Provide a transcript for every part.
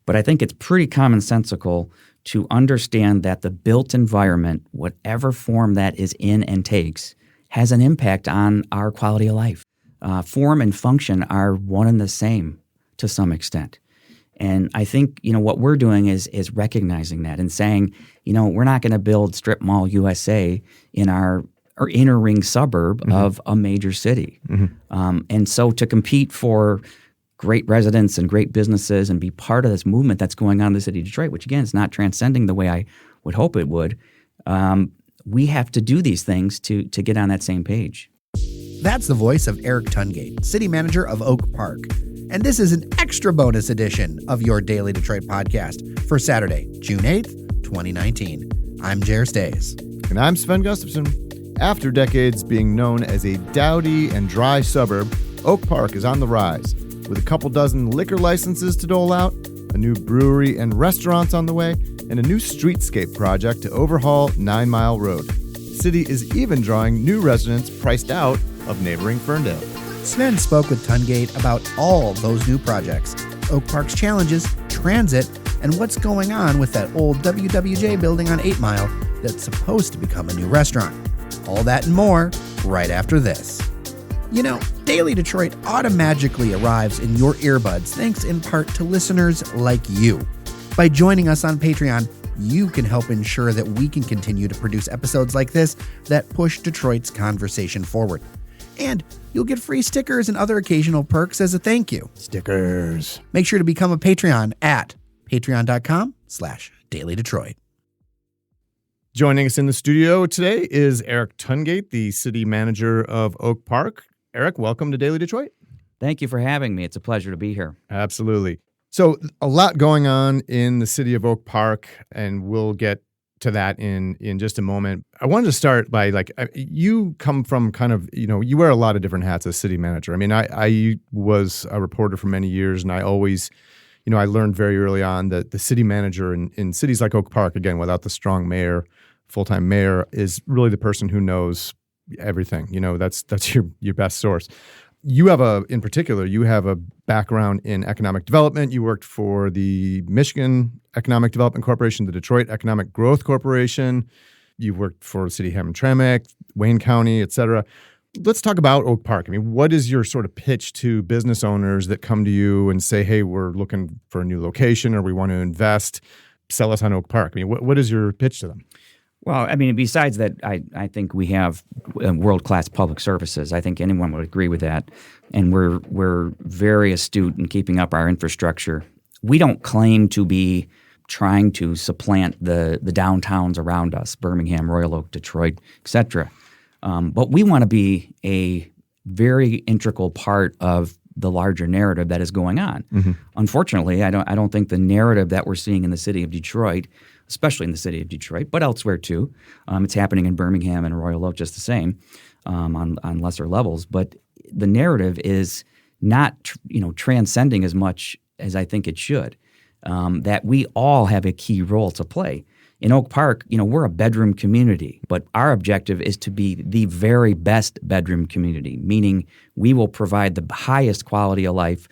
But I think it's pretty commonsensical to understand that the built environment, whatever form that is in and takes, has an impact on our quality of life. Form and function are one and the same to some extent. And I think, what we're doing is recognizing that and saying, we're not going to build strip mall USA in our inner ring suburb of a major city. And so to compete for great residents and great businesses and be part of this movement that's going on in the city of Detroit, which again is not transcending the way I would hope it would, we have to do these things to get on that same page. That's the voice of Eric Tungate, city manager of Oak Park. And this is an extra bonus edition of your Daily Detroit podcast for Saturday, June 8th, 2019. I'm Jer Stays. And I'm Sven Gustafson. After decades being known as a dowdy and dry suburb, Oak Park is on the rise. With a couple dozen liquor licenses to dole out, a new brewery and restaurants on the way, and a new streetscape project to overhaul 9 Mile Road. The city is even drawing new residents priced out of neighboring Ferndale. Sven spoke with Tungate about all those new projects, Oak Park's challenges, transit, and what's going on with that old WWJ building on 8 Mile that's supposed to become a new restaurant. All that and more right after this. Daily Detroit automatically arrives in your earbuds thanks in part to listeners like you. By joining us on Patreon, you can help ensure that we can continue to produce episodes like this that push Detroit's conversation forward. And you'll get free stickers and other occasional perks as a thank you. Stickers. Make sure to become a Patreon at patreon.com/dailydetroit. Joining us in the studio today is Eric Tungate, the city manager of Oak Park. Eric, welcome to Daily Detroit. Thank you for having me. It's a pleasure to be here. Absolutely. So a lot going on in the city of Oak Park, and we'll get to that in just a moment. I wanted to start by, you come from kind of, you wear a lot of different hats as city manager. I mean, I was a reporter for many years, and I always, I learned very early on that the city manager in cities like Oak Park, again, without the strong mayor, full-time mayor, is really the person who knows everything. That's your best source. You have a background in economic development. You worked for the Michigan Economic Development Corporation, the Detroit Economic Growth Corporation. You worked for City of Hamtramck, Wayne County, et cetera. Let's talk about Oak Park. I mean, what is your sort of pitch to business owners that come to you and say, hey, we're looking for a new location or we want to invest, sell us on Oak Park? I mean, what is your pitch to them? Well, I mean, besides that, I think we have world-class public services. I think anyone would agree with that. And we're very astute in keeping up our infrastructure. We don't claim to be trying to supplant the downtowns around us, Birmingham, Royal Oak, Detroit, et cetera. But we want to be a very integral part of the larger narrative that is going on. Mm-hmm. Unfortunately, I don't think the narrative that we're seeing in the city of Detroit, especially in the city of Detroit, but elsewhere too, it's happening in Birmingham and Royal Oak just the same, on lesser levels. But the narrative is not transcending as much as I think it should. That we all have a key role to play. In Oak Park, we're a bedroom community, but our objective is to be the very best bedroom community, meaning we will provide the highest quality of life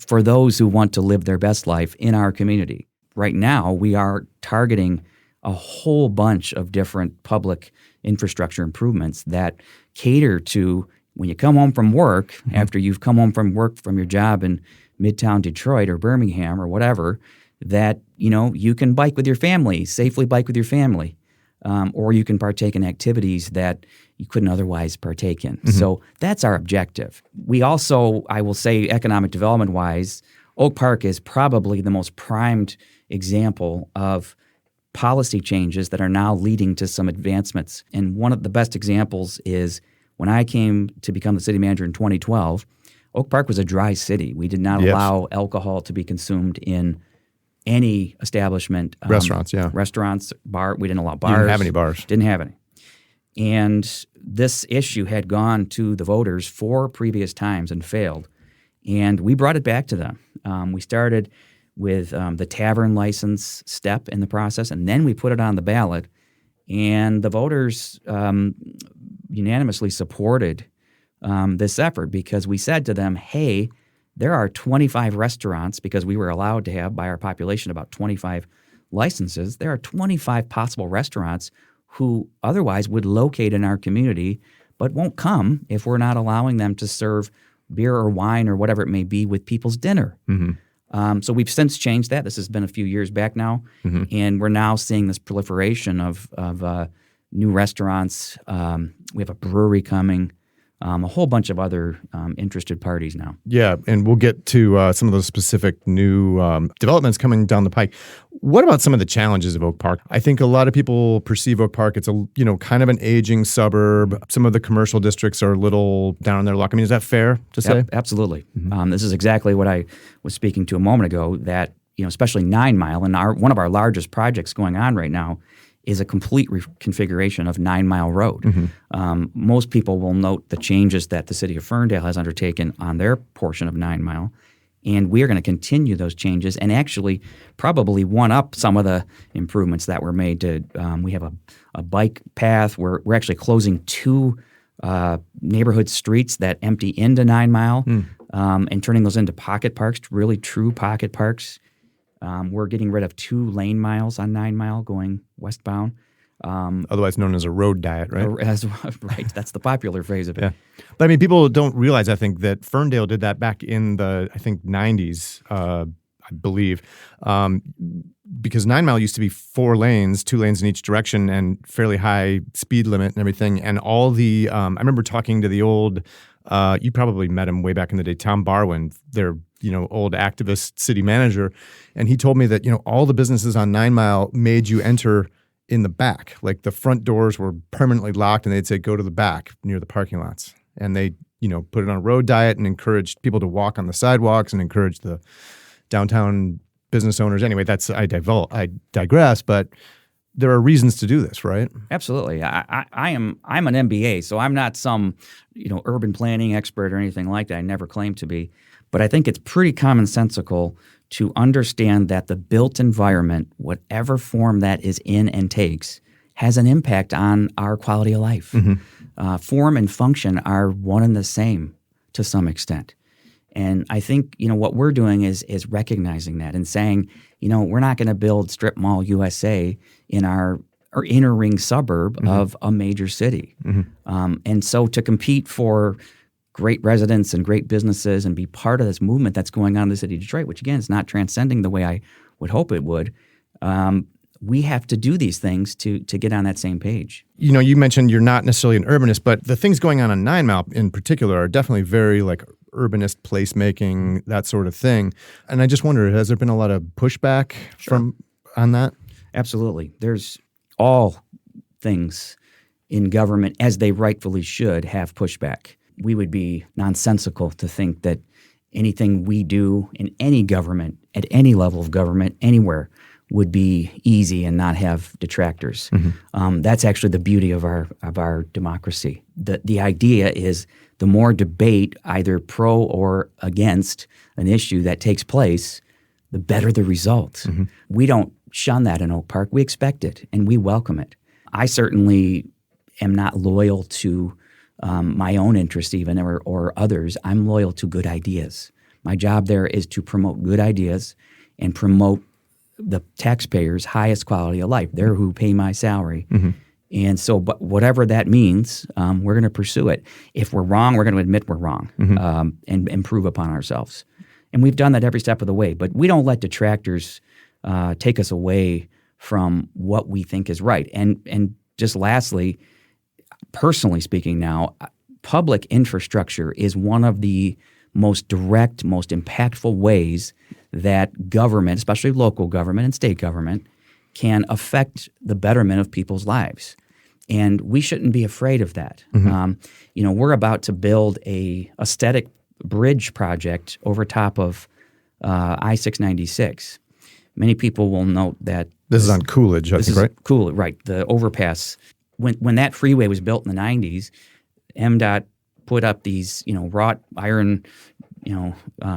for those who want to live their best life in our community. Right now, we are targeting a whole bunch of different public infrastructure improvements that cater to when you come home from work, mm-hmm. after you've come home from work from your job in Midtown Detroit or Birmingham or whatever, that you can bike with your family, safely bike with your family, or you can partake in activities that you couldn't otherwise partake in. Mm-hmm. So that's our objective. We also, I will say, economic development-wise, Oak Park is probably the most primed example of policy changes that are now leading to some advancements. And one of the best examples is when I came to become the city manager in 2012, Oak Park was a dry city. We did not allow alcohol to be consumed in any establishment. Restaurants, bar. We didn't allow bars. You didn't have any bars. Didn't have any. And this issue had gone to the voters 4 previous times and failed. And we brought it back to them. We started with the tavern license step in the process, and then we put it on the ballot. And the voters unanimously supported this effort because we said to them, hey, there are 25 restaurants, because we were allowed to have, by our population, about 25 licenses. There are 25 possible restaurants who otherwise would locate in our community but won't come if we're not allowing them to serve beer or wine or whatever it may be with people's dinner. So we've since changed that. This has been a few years back now, and we're now seeing this proliferation of new restaurants. We have a brewery coming, a whole bunch of other interested parties now. Yeah, and we'll get to some of those specific new developments coming down the pike. What about some of the challenges of Oak Park? I think a lot of people perceive Oak Park, it's kind of an aging suburb. Some of the commercial districts are a little down on their luck. I mean, is that fair to say? Absolutely. This is exactly what I was speaking to a moment ago, that especially 9 Mile, and one of our largest projects going on right now is a complete reconfiguration of 9 Mile Road. Most people will note the changes that the city of Ferndale has undertaken on their portion of 9 Mile, and we are going to continue those changes and actually probably one-up some of the improvements that were made. We have a bike path. We're actually closing 2 neighborhood streets that empty into 9 Mile and turning those into pocket parks, really true pocket parks. We're getting rid of 2 lane miles on 9 Mile going westbound. Otherwise known as a road diet, right? Right. That's the popular phrase of it. Yeah. But I mean, people don't realize, I think, that Ferndale did that back in the, 90s, I believe, because 9 Mile used to be 4 lanes, 2 lanes in each direction, and fairly high speed limit and everything. And all the, I remember talking to the old, you probably met him way back in the day, Tom Barwin, their old activist city manager, and he told me that all the businesses on 9 Mile made you enter in the back, like the front doors were permanently locked, and they'd say go to the back near the parking lots, and they put it on a road diet and encouraged people to walk on the sidewalks and encouraged the downtown business owners. Anyway, I digress, but there are reasons to do this, right? Absolutely. I'm an MBA, so I'm not some urban planning expert or anything like that. I never claimed to be. But I think it's pretty commonsensical to understand that the built environment, whatever form that is in and takes, has an impact on our quality of life. Form and function are one and the same to some extent. And I think, what we're doing is recognizing that and saying, we're not going to build strip mall USA in our inner ring suburb of a major city. And so to compete for great residents and great businesses and be part of this movement that's going on in the city of Detroit, which again is not transcending the way I would hope it would, we have to do these things to get on that same page. You mentioned you're not necessarily an urbanist, but the things going on 9 Mile in particular are definitely very urbanist placemaking, that sort of thing. And I just wonder, has there been a lot of pushback on that? Absolutely. There's all things in government, as they rightfully should, have pushback. We would be nonsensical to think that anything we do in any government, at any level of government, anywhere, would be easy and not have detractors. That's actually the beauty of our democracy. The idea is the more debate, either pro or against an issue that takes place, the better the result. We don't shun that in Oak Park. We expect it and we welcome it. I certainly am not loyal to my own interests even or others. I'm loyal to good ideas. My job there is to promote good ideas and promote the taxpayers' highest quality of life. They're who pay my salary. And so, but whatever that means, we're going to pursue it. If we're wrong, we're going to admit we're wrong and improve upon ourselves. And we've done that every step of the way. But we don't let detractors take us away from what we think is right. And just lastly, personally speaking now, public infrastructure is one of the most direct, most impactful ways that government, especially local government and state government, can affect the betterment of people's lives. And we shouldn't be afraid of that. We're about to build a aesthetic bridge project over top of I-696. Many people will note that this is on Coolidge, I think, right? Coolidge, right. The overpass. When that freeway was built in the 90s, MDOT put up these, wrought iron,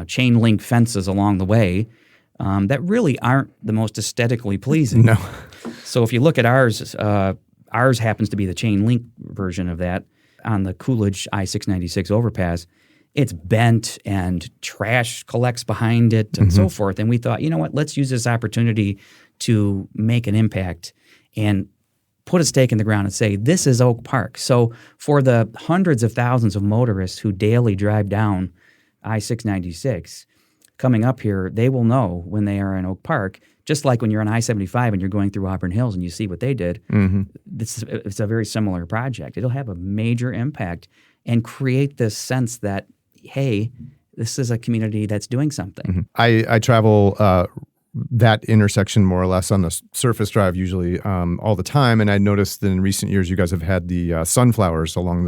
chain link fences along the way that really aren't the most aesthetically pleasing. No. So if you look at ours happens to be the chain link version of that on the Coolidge I-696 overpass. it's bent and trash collects behind it and so forth. And we thought, you know what, let's use this opportunity to make an impact and put a stake in the ground and say, this is Oak Park. So for the hundreds of thousands of motorists who daily drive down I-696, coming up here, they will know when they are in Oak Park, just like when you're on I-75 and you're going through Auburn Hills and you see what they did. It's a very similar project. It'll have a major impact and create this sense that, hey, this is a community that's doing something. I travel that intersection more or less on the surface drive usually all the time, and I noticed that in recent years you guys have had the sunflowers on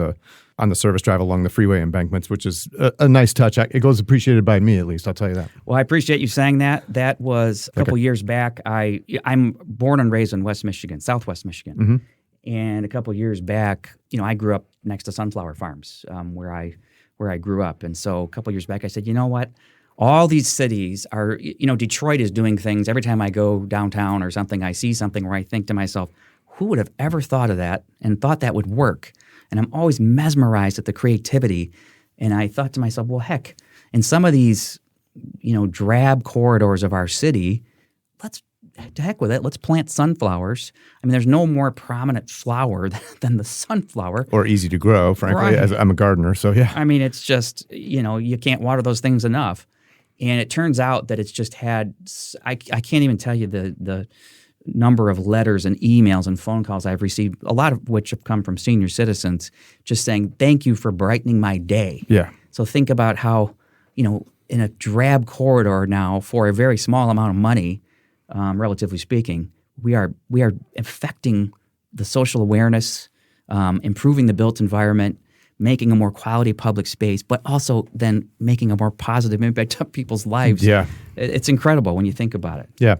the service drive along the freeway embankments, which is a nice touch. It goes appreciated by me, at least, I'll tell you that. Well, I appreciate you saying that. That was a couple years back. I'm born and raised in West Michigan, Southwest Michigan. And a couple years back, I grew up next to sunflower farms where I grew up. And so a couple years back, I said, you know what? All these cities are, Detroit is doing things. Every time I go downtown or something, I see something where I think to myself, who would have ever thought of that and thought that would work? And I'm always mesmerized at the creativity. And I thought to myself, well, heck, in some of these, drab corridors of our city, to heck with it. Let's plant sunflowers. I mean, there's no more prominent flower than the sunflower. Or easy to grow, frankly, right. As I'm a gardener, so yeah. I mean, it's just, you can't water those things enough. And it turns out that it's just had, I can't even tell you the number of letters and emails and phone calls I've received, a lot of which have come from senior citizens, just saying, thank you for brightening my day. Yeah. So think about how, in a drab corridor now, for a very small amount of money, relatively speaking, we are affecting the social awareness, improving the built environment, making a more quality public space, but also then making a more positive impact on people's lives. Yeah. It's incredible when you think about it. Yeah.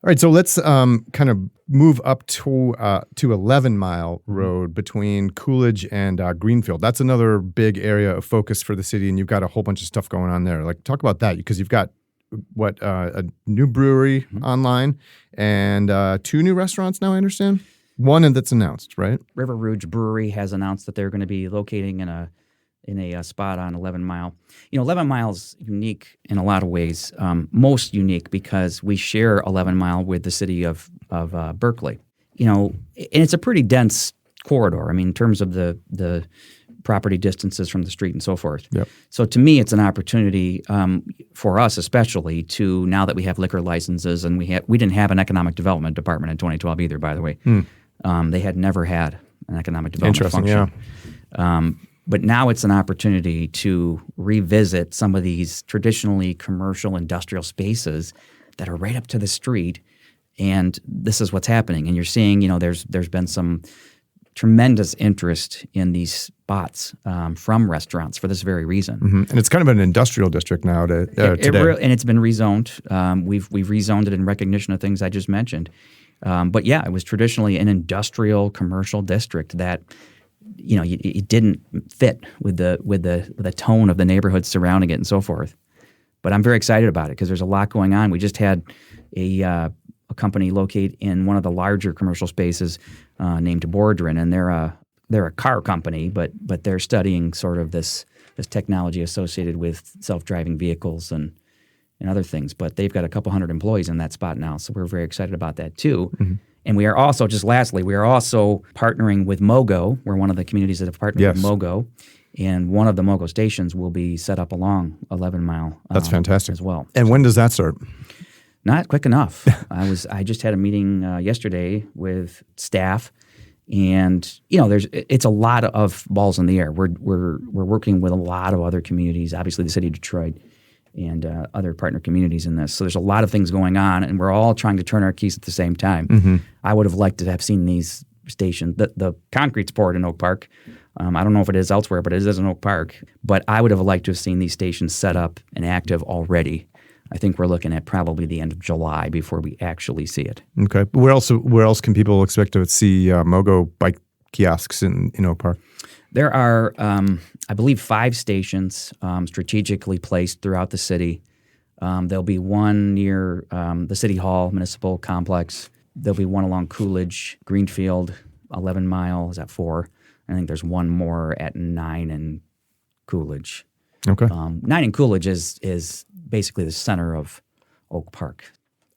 All right, so let's kind of move up to 11 Mile Road between Coolidge and Greenfield. That's another big area of focus for the city, and you've got a whole bunch of stuff going on there. Like, talk about that, because you've got a new brewery online and 2 new restaurants now, I understand? One that's announced, right? Rouge Brewery has announced that they're going to be locating in a spot on 11 Mile. 11 Mile's unique in a lot of ways. Most unique because we share 11 Mile with the city of Berkeley. And it's a pretty dense corridor. I mean, in terms of the property distances from the street and so forth. Yep. So to me, it's an opportunity for us, especially to, now that we have liquor licenses, and we didn't have an economic development department in 2012 either, by the way. They had never had an economic development function. Yeah. But now it's an opportunity to revisit some of these traditionally commercial industrial spaces that are right up to the street, and this is what's happening. And you're seeing, there's been some tremendous interest in these spots from restaurants for this very reason. And it's kind of an industrial district now today. And it's been rezoned. We've rezoned it in recognition of things I just mentioned. But yeah, it was traditionally an industrial commercial district that, it didn't fit with the tone of the neighborhood surrounding it and so forth. But I'm very excited about it because there's a lot going on. We just had a company locate in one of the larger commercial spaces named Bordrin, and they're a car company, but they're studying sort of this technology associated with self-driving vehicles and other things. But they've got a couple hundred employees in that spot now, so we're very excited about that too. And we are also, just lastly, partnering with MoGo. We're one of the communities that have partnered with MoGo. And one of the MoGo stations will be set up along 11 Mile. That's fantastic as well. And when does that start? Not quick enough. I just had a meeting yesterday with staff, and it's a lot of balls in the air. We're working with a lot of other communities, obviously the city of Detroit, and other partner communities in this. So there's a lot of things going on, and we're all trying to turn our keys at the same time. I would have liked to have seen these stations. The concrete's poured in Oak Park. I don't know if it is elsewhere, but it is in Oak Park. But I would have liked to have seen these stations set up and active already. I think we're looking at probably the end of July before we actually see it. Okay. Where else can people expect to see MoGo bike kiosks in Oak Park? There are, I believe, 5 stations strategically placed throughout the city. There'll be one near the City Hall Municipal Complex. There'll be one along Coolidge, Greenfield, 11 Mile is at 4. I think there's one more at 9 and Coolidge. Okay. 9 and Coolidge is basically the center of Oak Park.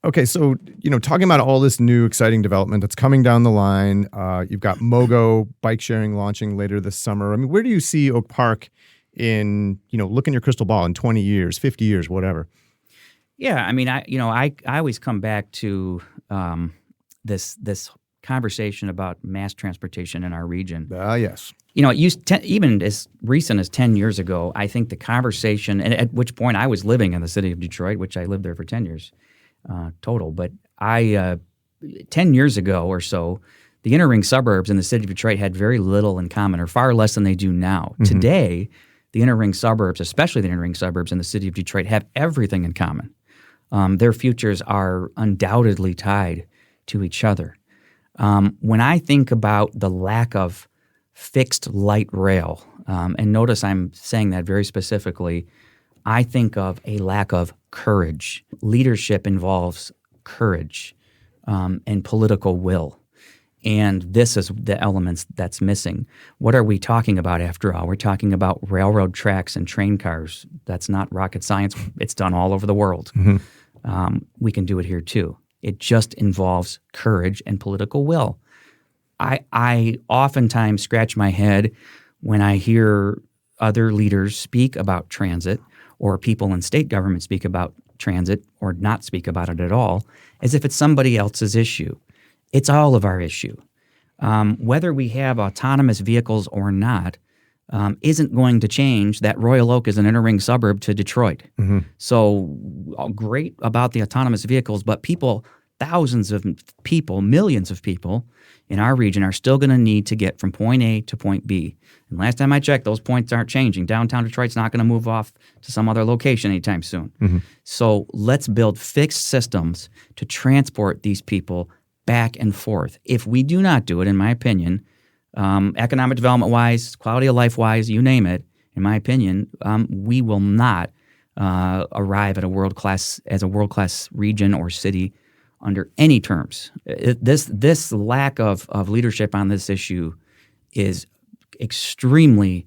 Okay, so talking about all this new exciting development that's coming down the line, you've got MoGo bike sharing launching later this summer. I mean, where do you see Oak Park in look in your crystal ball in 20 years, 50 years, whatever? Yeah, I mean, I always come back to this conversation about mass transportation in our region. Yes. It used even as recent as 10 years ago, I think the conversation, and at which point I was living in the city of Detroit, which I lived there for 10 years total. But 10 years ago or so, the inner ring suburbs in the city of Detroit had very little in common, or far less than they do now. Mm-hmm. Today, the inner ring suburbs, especially the inner ring suburbs in the city of Detroit, have everything in common. Their futures are undoubtedly tied to each other. When I think about the lack of fixed light rail, and notice I'm saying that very specifically, I think of a lack of courage. Leadership involves courage and political will. And this is the elements that's missing. What are we talking about after all? We're talking about railroad tracks and train cars. That's not rocket science. It's done all over the world. Mm-hmm. We can do it here too. It just involves courage and political will. I oftentimes scratch my head when I hear other leaders speak about transit, or people in state government speak about transit or not speak about it at all, as if it's somebody else's issue. It's all of our issue. Whether we have autonomous vehicles or not isn't going to change that Royal Oak is an inner ring suburb to Detroit. Mm-hmm. So great about the autonomous vehicles, but thousands of people, millions of people in our region are still going to need to get from point A to point B. And last time I checked, those points aren't changing. Downtown Detroit's not going to move off to some other location anytime soon. Mm-hmm. So let's build fixed systems to transport these people back and forth. If we do not do it, in my opinion, economic development-wise, quality of life-wise, you name it, in my opinion, we will not arrive at a world-class region or city under any terms. This lack of leadership on this issue is extremely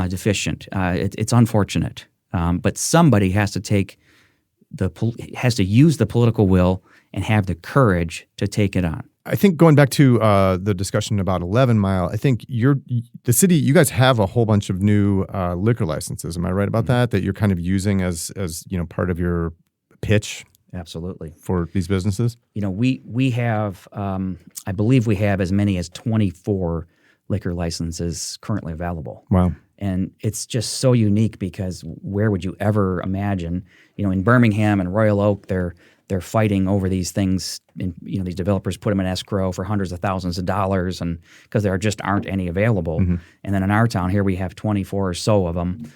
deficient. It's unfortunate, but somebody has to use the political will and have the courage to take it on. I think going back to the discussion about 11 Mile, I think the city, you guys have a whole bunch of new liquor licenses. Am I right about that? That you're kind of using as part of your pitch? Absolutely. For these businesses? We have, I believe we have as many as 24 liquor licenses currently available. Wow. And it's just so unique because where would you ever imagine, in Birmingham and Royal Oak, they're fighting over these things, and these developers put them in escrow for hundreds of thousands of dollars, and because there just aren't any available. Mm-hmm. And then in our town here, we have 24 or so of them,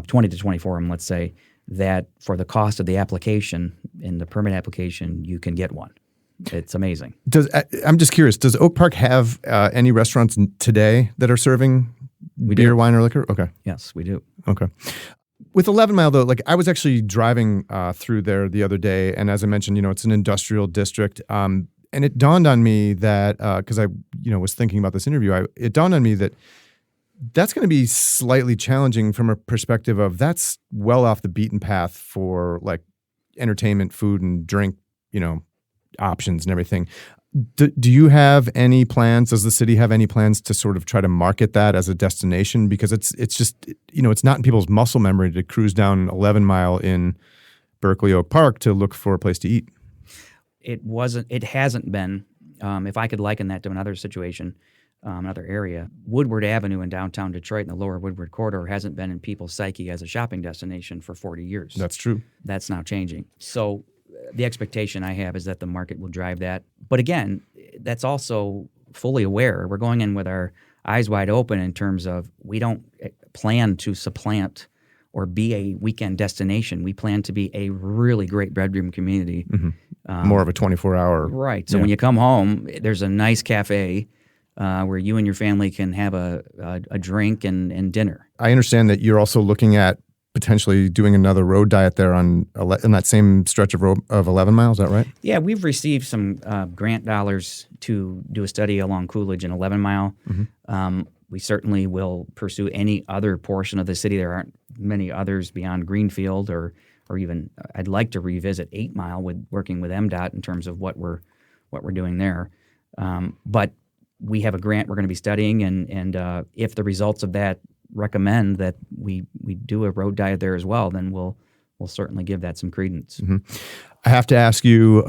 20 to 24 of them, let's say, that for the cost of the application, in the permit application, you can get one. It's amazing. I'm just curious, does Oak Park have any restaurants today that are serving beer, wine, or liquor? Okay. Yes, we do. Okay. With 11 Mile, though, I was actually driving through there the other day, and as I mentioned, it's an industrial district, and it dawned on me that, because I was thinking about this interview, it dawned on me that that's going to be slightly challenging from a perspective of that's well off the beaten path for entertainment, food, and drink, options and everything. Do you have any plans? Does the city have any plans to sort of try to market that as a destination? Because it's just, it's not in people's muscle memory to cruise down 11 Mile in Berkley Oak Park to look for a place to eat. It hasn't been. If I could liken that to another situation, another area, Woodward Avenue in downtown Detroit in the lower Woodward corridor hasn't been in people's psyche as a shopping destination for 40 years. That's true. That's now changing. So the expectation I have is that the market will drive that. But again, that's also fully aware. We're going in with our eyes wide open in terms of we don't plan to supplant or be a weekend destination. We plan to be a really great bedroom community. Mm-hmm. More of a 24-hour. Right. So when you come home, there's a nice cafe where you and your family can have a drink and dinner. I understand that you're also looking at potentially doing another road diet there in that same stretch of 11 miles. Is that right? Yeah, we've received some grant dollars to do a study along Coolidge and 11 Mile. Mm-hmm. We certainly will pursue any other portion of the city. There aren't many others beyond Greenfield, or even I'd like to revisit 8 Mile with working with MDOT in terms of what we're doing there. But we have a grant we're going to be studying, and if the results of that recommend that we do a road diet there as well, then we'll certainly give that some credence. Mm-hmm. I have to ask you,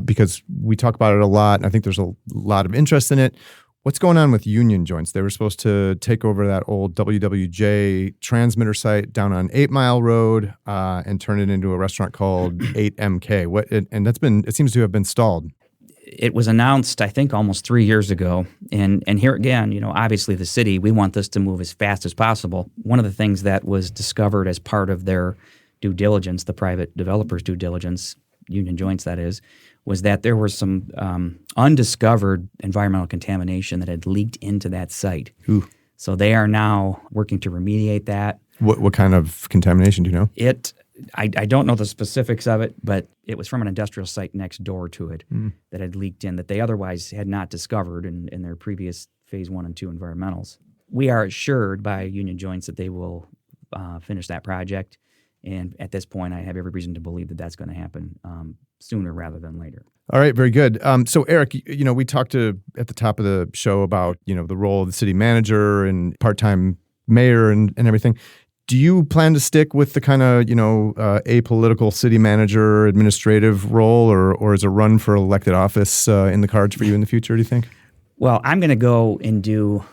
because we talk about it a lot, and I think there's a lot of interest in it. What's going on with Union Joints? They were supposed to take over that old WWJ transmitter site down on 8 Mile Road and turn it into a restaurant called 8MK. And it seems to have been stalled. It was announced, I think, almost 3 years ago. And here again, obviously the city, we want this to move as fast as possible. One of the things that was discovered as part of their due diligence, the private developer's due diligence, Union Joints that is, was that there was some undiscovered environmental contamination that had leaked into that site. Ooh. So they are now working to remediate that. What kind of contamination do you know? I don't know the specifics of it, but it was from an industrial site next door to it that had leaked in that they otherwise had not discovered in their previous Phase 1 and 2 environmentals. We are assured by Union Joints that they will finish that project. And at this point, I have every reason to believe that that's going to happen sooner rather than later. All right, very good. So Eric, we talked at the top of the show about, the role of the city manager and part-time mayor and everything. Do you plan to stick with the kind of, apolitical city manager administrative role, or is a run for elected office in the cards for you in the future, do you think? Well, I'm going to go and do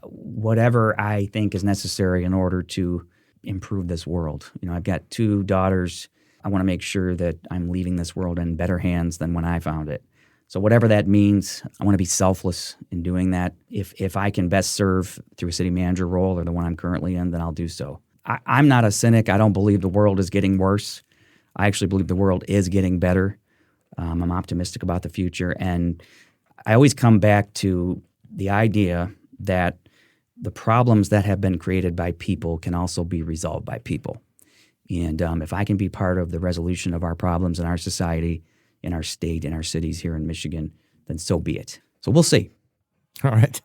whatever I think is necessary in order to improve this world. I've got 2 daughters. I want to make sure that I'm leaving this world in better hands than when I found it. So whatever that means, I want to be selfless in doing that. If I can best serve through a city manager role or the one I'm currently in, then I'll do so. I'm not a cynic. I don't believe the world is getting worse. I actually believe the world is getting better. I'm optimistic about the future. And I always come back to the idea that the problems that have been created by people can also be resolved by people. And if I can be part of the resolution of our problems in our society, in our state, in our cities here in Michigan, then so be it. So we'll see. All right.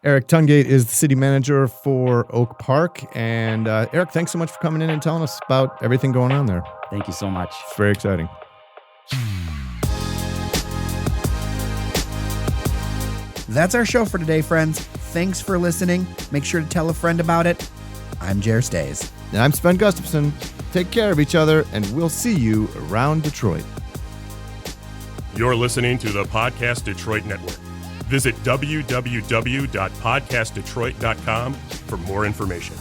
Eric Tungate is the city manager for Oak Park. And Eric, thanks so much for coming in and telling us about everything going on there. Thank you so much. It's very exciting. That's our show for today, friends. Thanks for listening. Make sure to tell a friend about it. I'm Jer Stays. And I'm Sven Gustafson. Take care of each other, and we'll see you around Detroit. You're listening to the Podcast Detroit Network. Visit www.podcastdetroit.com for more information.